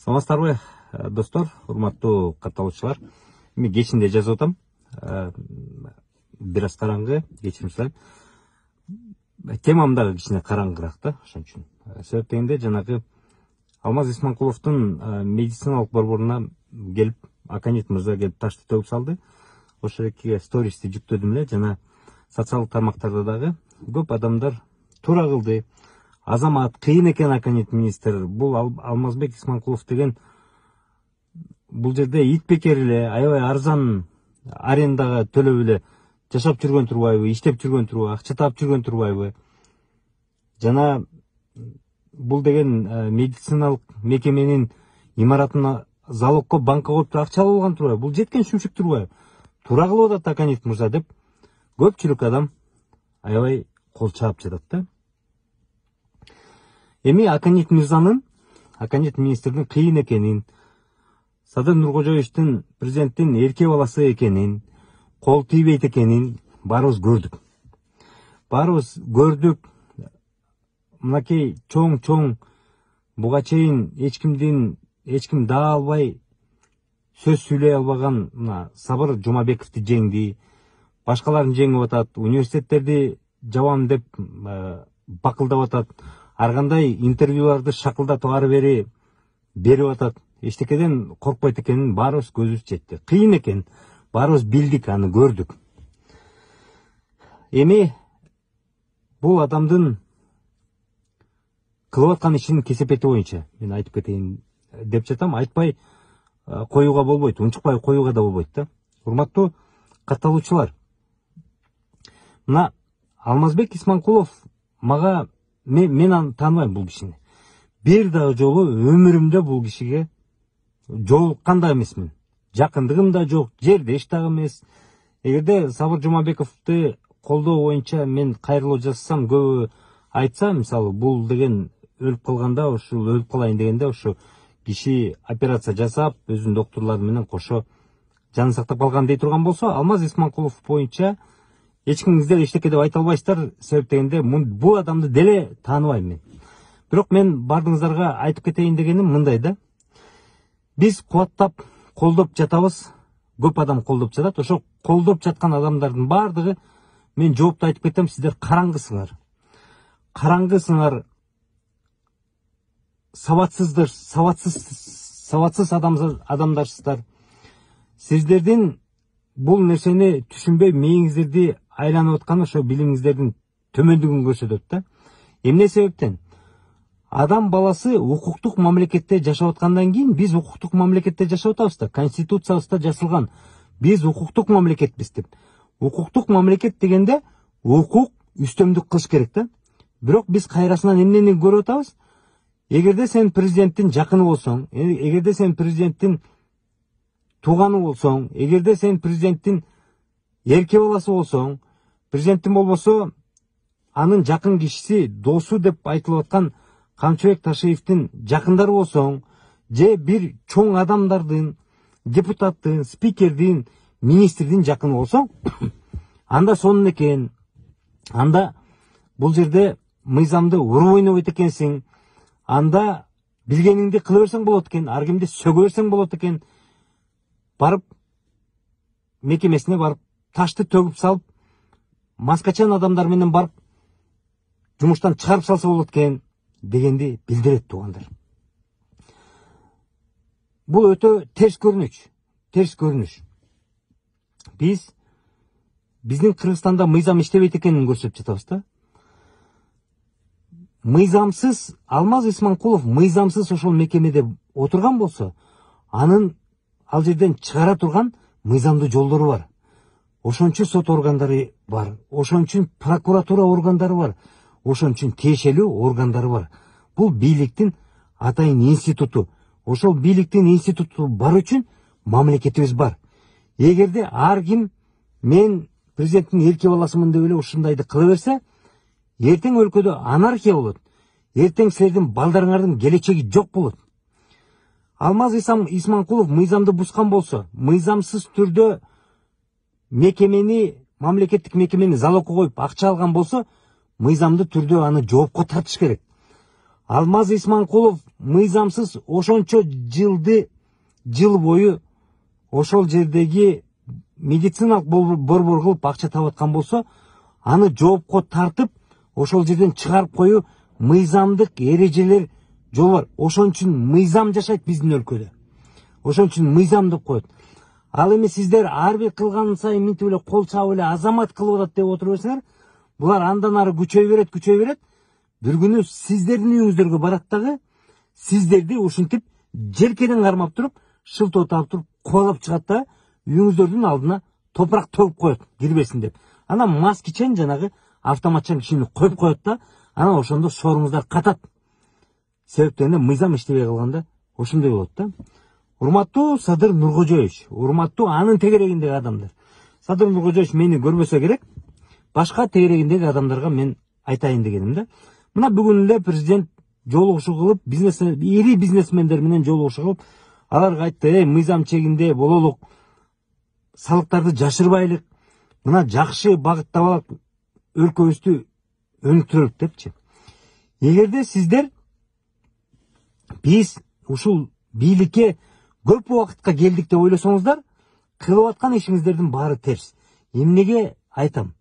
Саламатсыздарбы, достор, урматтуу катталуучулар. Мен кечинде жазып атам. Бир аз караңгы, кечирим сурайм. Темам дагы кичине караңгыраак да, ошон үчүн. Себеп дегенде жанагы Алмаз Исманкуловдун медициналык борборуна келип, Аканит мырза келип ташты төгүп салды. Ошол экиге стористи жүктөдүм эле, жана социалдык тармактарда дагы көп адамдар туура кылды. Азамат кыйын экен Аканит министр. Бул Алмазбек Исманкулов деген бул жерде ит бекер эле, аябай арзан арендага төлөп эле жашап жүргөн турбайбы, иштеп жүргөн турбайбы, акча таап жүргөн турбайбы? Жана бул деген медициналык мекеменин имаратына залогко банкка коюп акча алып алган турбайбы? Бул жеткен шүмшүк турбайбы? Туура кылып атат Аканит мырза деп көпчүлүк адам аябай кол чаап жатат да. Эми Аканит министрдин кыйын экенин, Садыр Нуркожоевичтин президенттин эрке баласы экенин, кол тийбейт экенин баарыбыз көрдүк. Мынакей чоң буга чейин эч ким даа албай сөз сүйлөй албаган Сабыр Жумабековду жеңди, башкаларын жеңип атат, университеттерди жабам деп бакылдап атат. Ар кандай интервьюларды шакылдатып ары бери берип атат. Эчтекеден коркпойт экенин баарыбыз көзүбүз жетти. Кыйын экен, баарыбыз билдик, аны көрдүк. Эми бул адамдын кылып аткан ишинин кесепети боюнча мен айтып кетейин деп жатам. Айтпай коюуга болбойт, унчукпай коюуга да болбойт да. Урматтуу катталуучулар, мына Алмазбек Исманкулов мага мен аны тааныбайм бул кишини. Бир дагы жолу өмүрүмдө бул кишиге жолуккан да эмесмин. Жакындыгым да жок, жердеш дагы эмес. Эгерде Сабыр Жумабековду колдоо боюнча мен кайрылуу жасасам, көбү айтса, мисалы, бул деген өлүп калганда, ушул өлүп калайын дегенде ушу киши операция жасап, өзүнүн доктурлары менен кошо жанын сактап калган дей турган болсо, Алмаз Исманкулов боюнча эч кимиңиздер эчтеке деп айта албайсыздар. Себеп дегенде бул адамды деле тааныбайм мен. Бирок мен бардыгыңыздарга айтып кетейин дегеним мындай да. Биз кубаттап, колдоп жатабыз. Көп адам колдоп жатат. Ошо колдоп жаткан адамдардын бардыгы, мен жоопту айтып кетем, сиздер караңгысыңар. Караңгысыңар, сабатсыз адамдарсыздар. Сиздердин бул нерсени түшүнбөй мээңиздерди айланып атканы ошо билимиңиздердин төмөндүгүн көрсөтөт да. Эмне себептен? Адам баласы укуктук мамлекетте жашап аткандан кийин биз укуктук мамлекетте жашап атабыз да. Конституциябызда жазылган. Биз укуктук мамлекетпиз деп. Укуктук мамлекет дегенде укук үстөмдүк кылыш керек да. Бирок биз кайрасынан эмнени көрүп атабыз? Эгерде сен президенттин жакыны болсоң, эгерде сен президенттин тууганы болсоң, эгерде сен президенттин эрке баласы болсоң, президенттин болбосо анын жакын кишиси, досу деп айтылып аткан Камчыбек Ташиевдин жакындары болсоң, же бир чоң адамдардын, депутаттын, спикердин, министрдин жакыны болсоң, анда сонун экен. Анда бул жерде мыйзамды уруп ойнобойт экенсиң. Анда билгениңди кыла берсең болот экен, ар кимди сөгө берсең болот экен. Барып мекемесине барып ташты төгүп салып, маскачан адамдар менен барып жумуштан чыгарып салса болот экен дегенди билдирет туугандар. Бул өтө терс көрүнүш. Биздин Кыргызстанда мыйзам иштебейт экенин көрсөтүп жатабыз да. Мыйзамсыз, Алмаз Исманкулов мыйзамсыз ошол мекемеде отурган болсо, анын ал жерден чыгара турган мыйзамдуу жолдору бар. Ошон үчүн сот органдары бар, ошон үчүн прокуратура органдары бар, ошон үчүн тиешелүү органдары бар. Бул бийликтин атайын институту. Ошол бийликтин институту бар үчүн мамлекетибиз бар. Эгерде ар ким мен президенттин эрке баласымын деп эле ушундайды кыла берсе, эртең өлкөдө анархия болот. Эртең силердин балдарыңардын келечеги жок болот. Алмаз Исманкулов мыйзамды бускан болсо, мыйзамсыз түрдө мамлекеттик мекемени залогко коюп акча алган болсо, мыйзамдуу түрдө аны жоопко тартыш керек. Алмаз Исманкулов мыйзамсыз ошончо жыл бою ошол жердеги медициналык борбор кылып акча таап аткан болсо, аны жоопко тартып, ошол жерден чыгарып коюу мыйзамдык эрежелер жол бар. Ошон үчүн мыйзам жашайт биздин өлкөдө. Ошон үчүн мыйзам деп коет. Ал эми сиздер ар бир кылган сайын минтип эле кол чаап эле азамат кылып атат деп отура берсеңер, булар андан ары күчөй берет. Бир күнү сиздердин үйүңүздөргө барат дагы, сиздерди ушинтип желкеден кармап туруп, шылтоо таап туруп, кубалап чыгат да, үйүңүздөрдүн алдына топурак төгүп коет, кирбесин деп. Анан мас кичен жанагы автоматчан кишини коюп коет да, анан ошондо сооруңуздар катат. Себептен мыйзам иштебей калганда ошондой болот да. Урматтуу Садыр Нуркожоевич, урматтуу анын тегерегиндеги адамдар. Садыр Нуркожоевич мени көрбөсө керек, башка тегерегиндеги адамдарга мен айтайын дегеним да. Мына бүгүн эле президент жолугушуу кылып, ири бизнесмендер менен жолугушуу кылып, аларга айтты: мыйзам чегинде бололук, салыктарды жашырбайлык, мына жакшы багыттап алып өлкөбүздү өнүктүрөлүк депчи. Эгерде сиздер биз ушул бийликке көп убакытка келдик деп ойлосоңуздар, кылып аткан ишиңиздердин баары терс. Эмнеге айтам?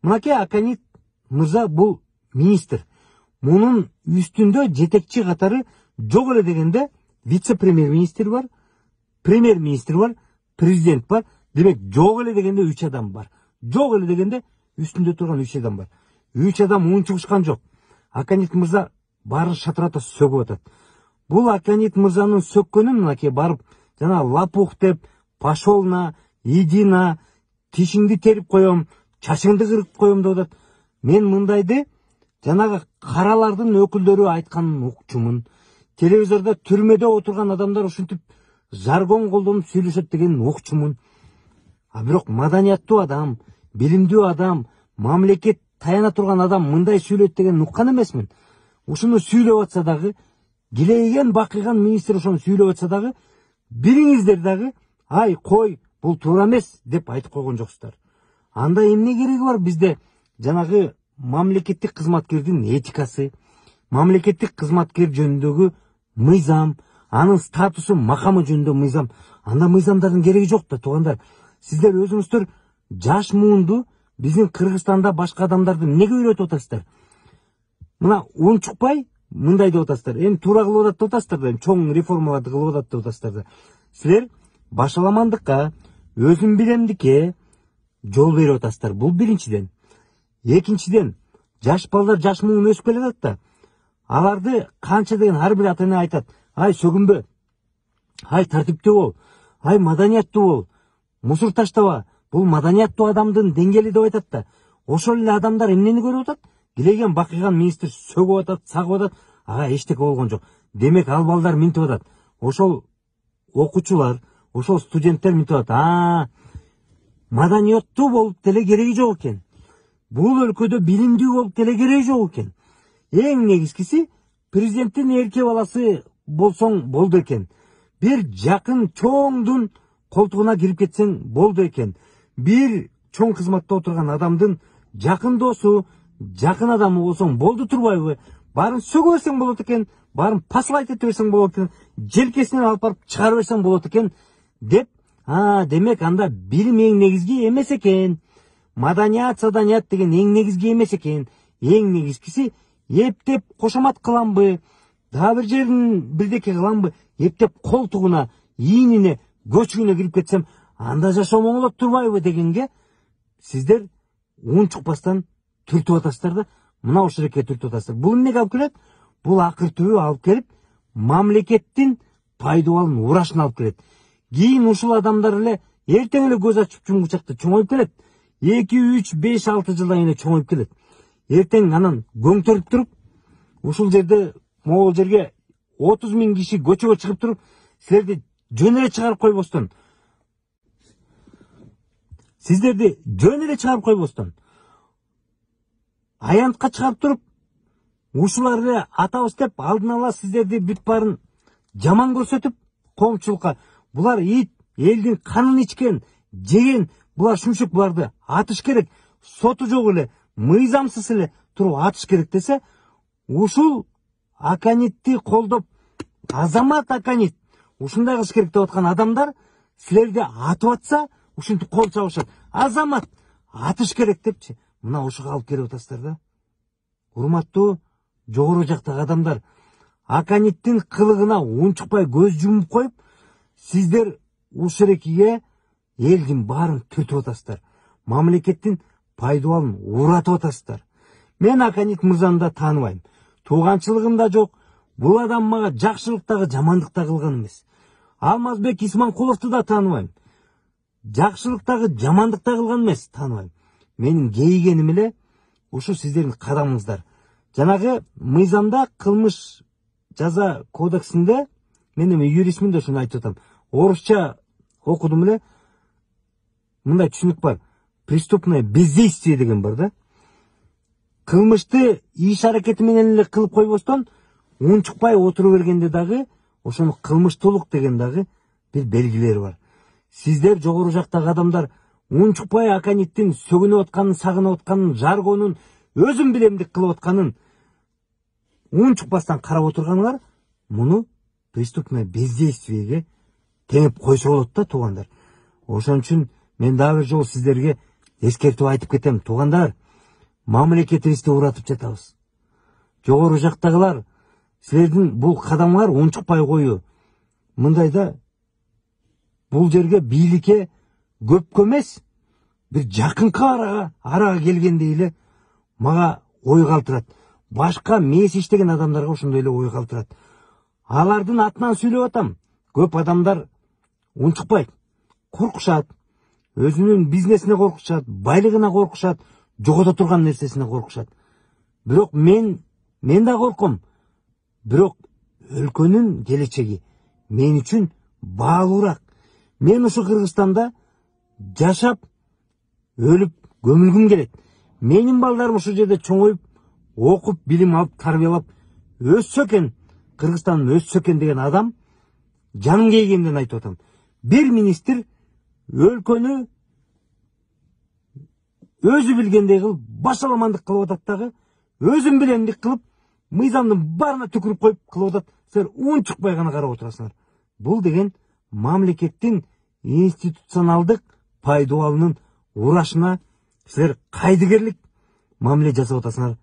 Мынакей Аканит мырза бул министр. Мунун үстүндө жетекчи катары жок эле дегенде вице-премьер-министр бар, премьер-министр бар, президент бар. Демек жок эле дегенде 3 адам бар. Жок эле дегенде үстүндө турган 3 адам бар. 3 адам унчугушкан жок. Аканит мырза баарын шатырата сөгүп атат. Бул Аканит мырзанын сөккөнүн мынакей барып жана лапух деп, пошел на, иди на, тишиңди терип коем, чачыңды кырып коем деп атат. Мен мындайды жанагы каралардын өкүлдөрү айтканын укчумун. Телевизордо түрмөдө отурган адамдар ушинтип жаргон колдонуп сүйлөшөт дегенин укчумун. А бирок маданияттуу адам, билимдүү адам, мамлекет таяна турган адам мындай сүйлөйт деген уккан эмесмин. Ушуну сүйлөп атса дагы, килейген бакыйган министр ошону сүйлөп атса дагы, бириңиздер дагы, ай кой, бул туура эмес деп айтып койгон жоксуздар. Анда эмне кереги бар бизде жанагы мамлекеттик кызматкердин этикасы, мамлекеттик кызматкер жөнүндөгү мыйзам, анын статусу, макамы жөнүндө мыйзам. Анда мыйзамдардын кереги жок да, туугандар. Сиздер өзүңүздөр жаш муунду биздин Кыргызстанда башка адамдарды эмнеге үйрөтүп атасыздар? Мына унчукпай мындай деп атасыздар. Эми туура кылып атат деп атасыздар да, чоң реформаларды кылып атат деп атасыздар да. Силер башаламандыкка, өзүм билемдикке жол берип атасыздар. Бул биринчиден. Экинчиден, жаш балдар жаш муун өсүп келатат да. Аларды канча деген ар бир ата эне айтат: ай сөгүнбө, ай тартиптүү бол, ай маданияттуу бол, мусор таштаба. Бул маданияттуу адамдын деңгээли деп айтат да. Ошол эле адамдар эмнени көрүп атат? Килейген бакыйган министр сөгүп атат, сагып атат. Ага эчтеке болгон жок. Демек ал балдар минтип атат. Ошол окуучулар, ошол студенттер минтип атат. Маданияттуу болуп деле кереги жок экен. Бул өлкөдө билимдүү болуп деле кереги жок экен. Эң негизгиси президенттин эрке баласы болсоң болду экен. Бир жакын чоңдун колтугуна кирип кетсең болду экен. Бир чоң кызматта отурган адамдын жакын досу, жакын адамы болсоң болду турбайбы? Баарын сөгө берсең болот экен, баарын паслайт эте берсең болот экен, желкесинен алып барып чыгарып берсең болот экен деп, демек анда билим эң негизги эмес экен. Маданият, саданият деген эң негизги эмес экен. Эң негизгиси эптеп кошомат кыламбы, дагы бир жерин бирдеке кыламбы, эптеп колтугуна, ийнине, көчүгүнө кирип кетсем, анда жашоом оңолот турбайбы дегенге сиздер унчукпастан түртүп атасыздар да, мына ушул эке түртүп атасыздар. Бул эмнеге алып келет? Бул акыр түбү алып келип, мамлекеттин пайдубалын урашына алып келет. Кийин ушул адамдар эле эртең эле көз ачып жумгучакта чоңоюп келет. 2, 3, 5, 6 жылдан кийин чоңоюп келет. Эртең анан көңтөрүп туруп, ушул жерде, могул жерге 30 000 киши көчөгө чыгып туруп, силерди жөн эле чыгарып койбостон, сиздерди жөн эле чыгарып койбостон, аянтка чыгарып туруп, ушулар эле атабыз деп алдын ала сиздерди бүт баарын жаман көрсөтүп, коомчулукка булар ит, элдин канын ичкен, жеген, булар шүмшүк, буларды атыш керек, соту жок эле, мыйзамсыз эле туруп атыш керек десе, ушул Аканитти колдоп, азамат Аканит ушундай кылыш керек деп аткан адамдар силерди атып атса, ушинтип кол чабышат. Азамат атыш керек депчи. Мына ушуга алып келип атасыздар да. Урматтуу жогору жактагы адамдар, Аканиттин кылыгына унчукпай көз жумуп коюп, сиздер ушерекиге элдин баарын түртүп атасыздар. Мамлекеттин пайдубалын уратып атасыздар. Мен Аканит мырзаны да тааныбайм. Тууганчылыгым да жок. Бул адам мага жакшылык дагы жамандык да кылган эмес. Алмазбек Исманкуловду да тааныбайм. Жакшылык дагы жамандык да кылган эмес, тааныбайм. Менин кейигеним эле ушу сиздердин кадамыңыздар. Жанагы мыйзамда кылмыш жаза кодексинде, мен эми юристмин да ушуну айтып атам. Орусча окудум эле. Мындай түшүнүк бар. Преступное бездействие деген бар да. Кылмышты иш аракети менен эле кылып койбостон, унчукпай отуруп бергенде дагы ошону кылмыштуулук деген дагы бир белгилери бар. Сиздер жогору жактагы адамдар унчукпай Аканиттин сөгүнүп атканын, сагынып атканын, жаргонун, өзүм билемдик кылып атканын унчукпастан карап отурганыңар, муну преступное бездействиеге теңеп койсо болот да, туугандар. Ошон үчүн мен дагы бир жолу сиздерге эскертип айтып кетем, туугандар. Мамлекетибизди уратып жатабыз. Жогору жактагылар, силердин бул кадамыңар унчукпай коюу. Мындайда бул жерге бийликке көпкө эмес, бир жакынкы арага келгендей эле мага ой калтырат. Башка мээс иштеген адамдарга ошондой эле ой калтырат. Алардын атынан сүйлөп атам. Көп адамдар унчукпайт, коркушат, өзүнүн бизнесине коркушат, байлыгына коркушат, жогото турган нерсесине коркушат. Бирок мен да корком. Бирок өлкөнүн келечеги мен үчүн баалуураак. Мен ушу Кыргызстанда жашап, өлүп, көмүлгүм келет. Менин балдарым ушу жерде чоңоюп, окуп, билим алып, тарбиялап, өссө экен, Кыргызстан өссө экен деген адам жаным кейгенден айтып атам. Бир министр өлкөнү өзү билгендей кылып, башаламандык кылып атат дагы, өзүм билемдик кылып, мыйзамдын баарына түкүрүп коюп кылып атат. Силер унчукпай гана карап отурасыңар. Бул деген мамлекеттин институционалдык пайдубалынын урашына силер кайдыгерлик мамиле жасап атасыңар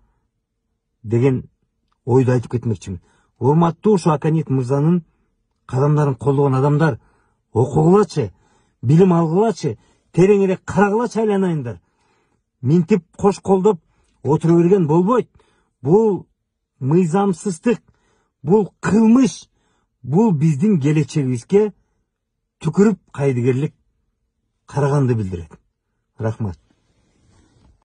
деген ойду айтып кетмекчимин. Урматтуу ушу Аканит мырзанын кадамдарын колдогон адамдар, окугулачы, билим алгылачы, тереңирээк карагылачы айланайындар. Минтип кош колдоп отура берген болбойт. Бул мыйзамсыздык, бул кылмыш, бул биздин келечегибизге түкүрүп кайдыгерлик караганды билдирет. Рахмат.